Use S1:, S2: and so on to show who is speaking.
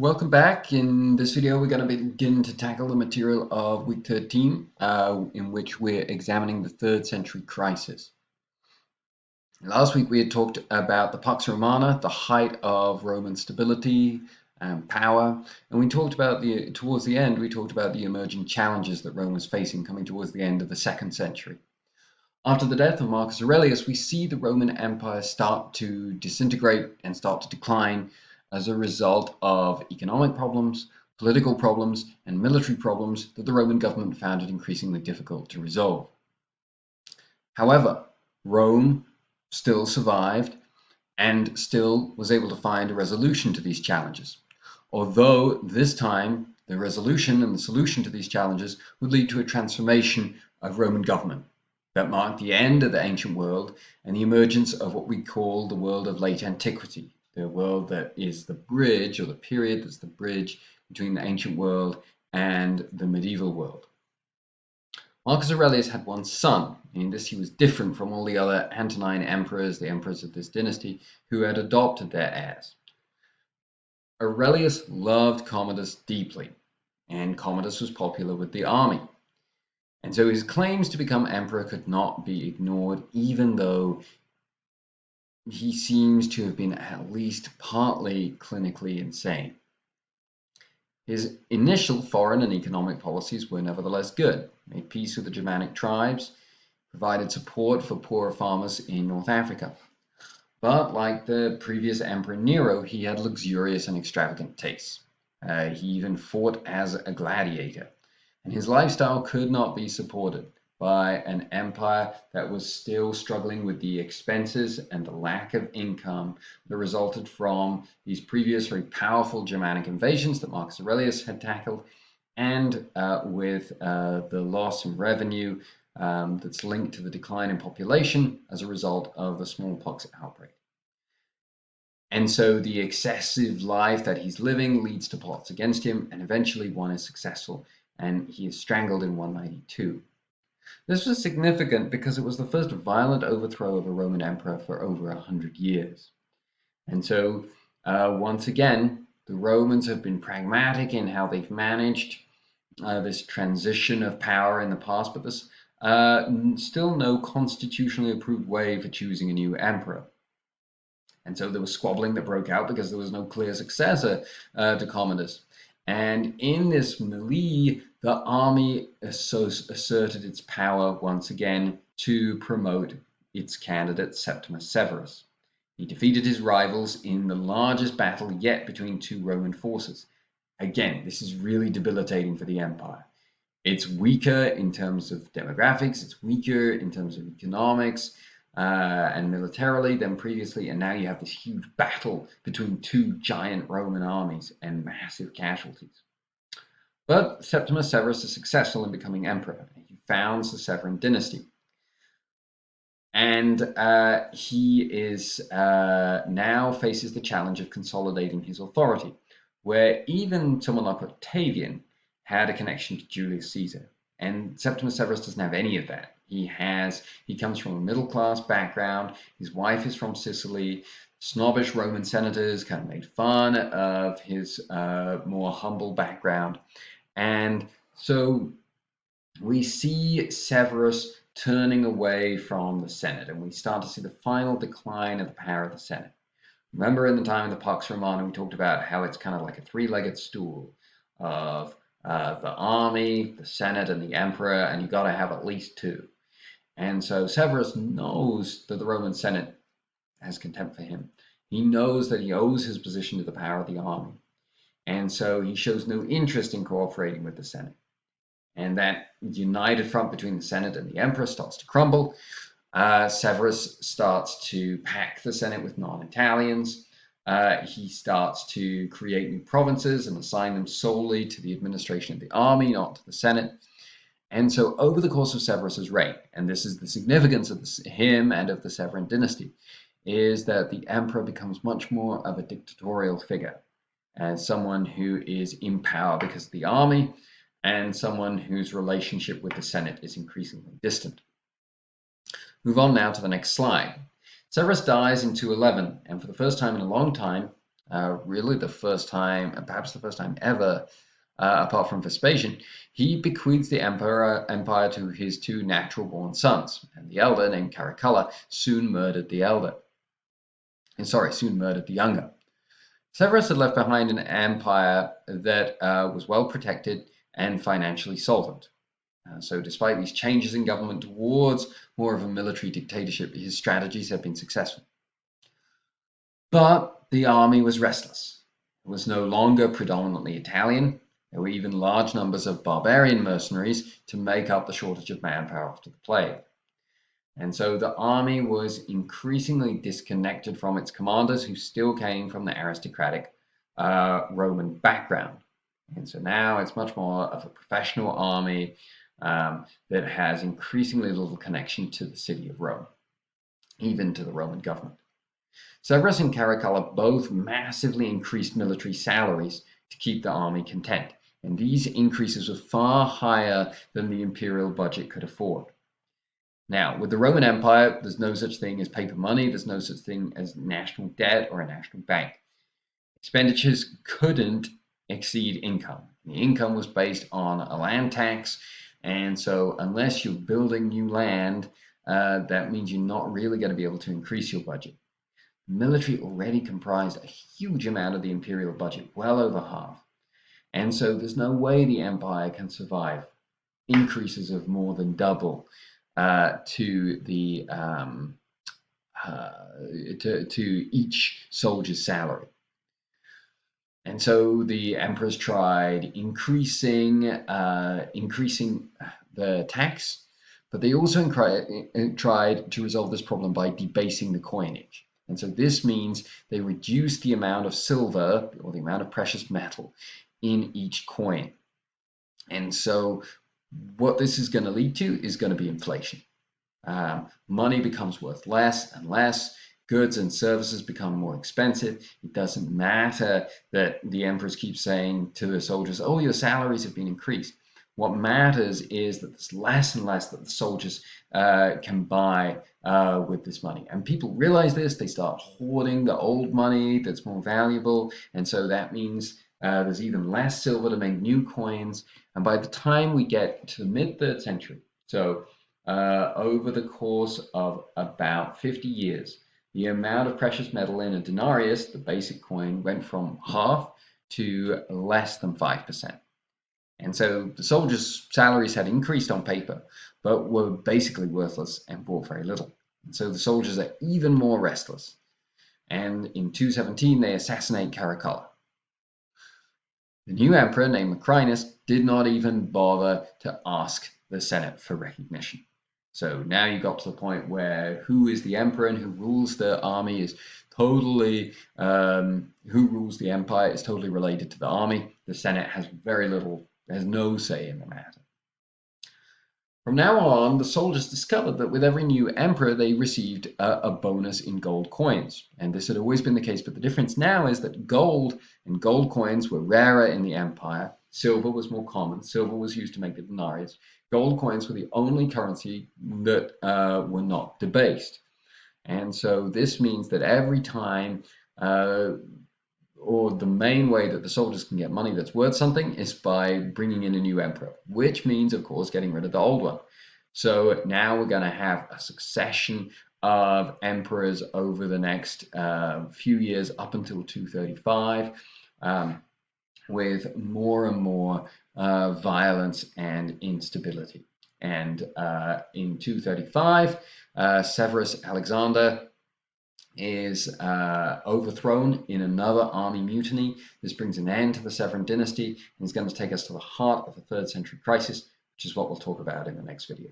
S1: Welcome back. In this video, we're going to begin to tackle the material of week 13, in which we're examining the 3rd century crisis. Last week, we had talked about the Pax Romana, the height of Roman stability and power, and we talked about towards the end, we talked about the emerging challenges that Rome was facing coming towards the end of the 2nd century. After the death of Marcus Aurelius, we see the Roman Empire start to disintegrate and start to decline as a result of economic problems, political problems, and military problems that the Roman government found it increasingly difficult to resolve. However, Rome still survived and still was able to find a resolution to these challenges, although this time the resolution and the solution to these challenges would lead to a transformation of Roman government that marked the end of the ancient world and the emergence of what we call the world of late antiquity, the world that is the bridge, or the period that's the bridge between the ancient world and the medieval world. Marcus Aurelius had one son. In this, he was different from all the other Antonine emperors, the emperors of this dynasty, who had adopted their heirs. Aurelius loved Commodus deeply, and Commodus was popular with the army. And so his claims to become emperor could not be ignored, even though he seems to have been at least partly clinically insane. His initial foreign and economic policies were nevertheless good, made peace with the Germanic tribes, provided support for poorer farmers in North Africa. But like the previous emperor Nero, he had luxurious and extravagant tastes. He even fought as a gladiator, and his lifestyle could not be supported by an empire that was still struggling with the expenses and the lack of income that resulted from these previous very powerful Germanic invasions that Marcus Aurelius had tackled, and with the loss in revenue that's linked to the decline in population as a result of the smallpox outbreak. And so the excessive life that he's living leads to plots against him, and eventually one is successful, and he is strangled in 192. This was significant because it was the first violent overthrow of a Roman emperor for over 100 years. And so, once again, the Romans have been pragmatic in how they've managed this transition of power in the past, but there's still no constitutionally approved way for choosing a new emperor. And so there was squabbling that broke out because there was no clear successor to Commodus. And in this melee, the army asserted its power once again to promote its candidate, Septimus Severus. He defeated his rivals in the largest battle yet between two Roman forces. Again, this is really debilitating for the empire. It's weaker in terms of demographics, it's weaker in terms of economics, and militarily than previously, and now you have this huge battle between two giant Roman armies and massive casualties. But Septimus Severus is successful in becoming emperor. He founds the Severan dynasty. And he is now faces the challenge of consolidating his authority, where even someone like Octavian had a connection to Julius Caesar. And Septimus Severus doesn't have any of that. He comes from a middle-class background. His wife is from Sicily. Snobbish Roman senators kind of made fun of his more humble background. And so we see Severus turning away from the Senate, and we start to see the final decline of the power of the Senate. Remember in the time of the Pax Romana, we talked about how it's kind of like a three-legged stool of the army, the Senate, and the emperor, and you've got to have at least two. And so Severus knows that the Roman Senate has contempt for him. He knows that he owes his position to the power of the army. And so he shows no interest in cooperating with the Senate. And that united front between the Senate and the emperor starts to crumble. Severus starts to pack the Senate with non-Italians. He starts to create new provinces and assign them solely to the administration of the army, not to the Senate. And so over the course of Severus's reign, and this is the significance of him and of the Severan dynasty, is that the emperor becomes much more of a dictatorial figure, as someone who is in power because of the army, and someone whose relationship with the Senate is increasingly distant. Move on now to the next slide. Severus dies in 211, and for the first time in a long time, really the first time, and perhaps the first time ever, apart from Vespasian, he bequeaths the empire to his two natural-born sons, and the elder, named Caracalla, soon murdered the younger. Severus had left behind an empire that was well protected and financially solvent. So despite these changes in government towards more of a military dictatorship, his strategies have been successful. But the army was restless. It was no longer predominantly Italian. There were even large numbers of barbarian mercenaries to make up the shortage of manpower after the plague. And so the army was increasingly disconnected from its commanders, who still came from the aristocratic Roman background. And so now it's much more of a professional army that has increasingly little connection to the city of Rome, even to the Roman government. Severus and Caracalla both massively increased military salaries to keep the army content, and these increases were far higher than the imperial budget could afford. Now, with the Roman Empire, there's no such thing as paper money, there's no such thing as national debt or a national bank. Expenditures couldn't exceed income. The income was based on a land tax, and so unless you're building new land, that means you're not really going to be able to increase your budget. The military already comprised a huge amount of the imperial budget, well over half. And so there's no way the empire can survive increases of more than double to each soldier's salary. And so the emperors tried increasing the tax, but they also tried to resolve this problem by debasing the coinage. And so this means they reduced the amount of silver, or the amount of precious metal, in each coin. And so what this is going to lead to is going to be inflation. Money becomes worth less and less. Goods and services become more expensive. It doesn't matter that the emperors keep saying to the soldiers, oh, your salaries have been increased. What matters is that there's less and less that the soldiers can buy with this money. And people realize this. They start hoarding the old money that's more valuable. And so that means there's even less silver to make new coins. And by the time we get to the mid-3rd century, so over the course of about 50 years, the amount of precious metal in a denarius, the basic coin, went from half to less than 5%. And so the soldiers' salaries had increased on paper, but were basically worthless and brought very little. And so the soldiers are even more restless. And in 217, they assassinate Caracalla. The new emperor, named Macrinus, did not even bother to ask the Senate for recognition. So now you got to the point where who is the emperor and who rules the army is totally, who rules the empire is totally related to the army. The Senate has no say in the matter. From now on, the soldiers discovered that with every new emperor, they received a bonus in gold coins. And this had always been the case, but the difference now is that gold and gold coins were rarer in the empire. Silver was more common. Silver was used to make the denarius. Gold coins were the only currency that were not debased. And so this means that every time, or the main way that the soldiers can get money that's worth something is by bringing in a new emperor, which means, of course, getting rid of the old one. So now we're going to have a succession of emperors over the next few years up until 235, with more and more violence and instability. And in 235, Severus Alexander is overthrown in another army mutiny. This brings an end to the Severan dynasty and is going to take us to the heart of the 3rd century crisis, which is what we'll talk about in the next video.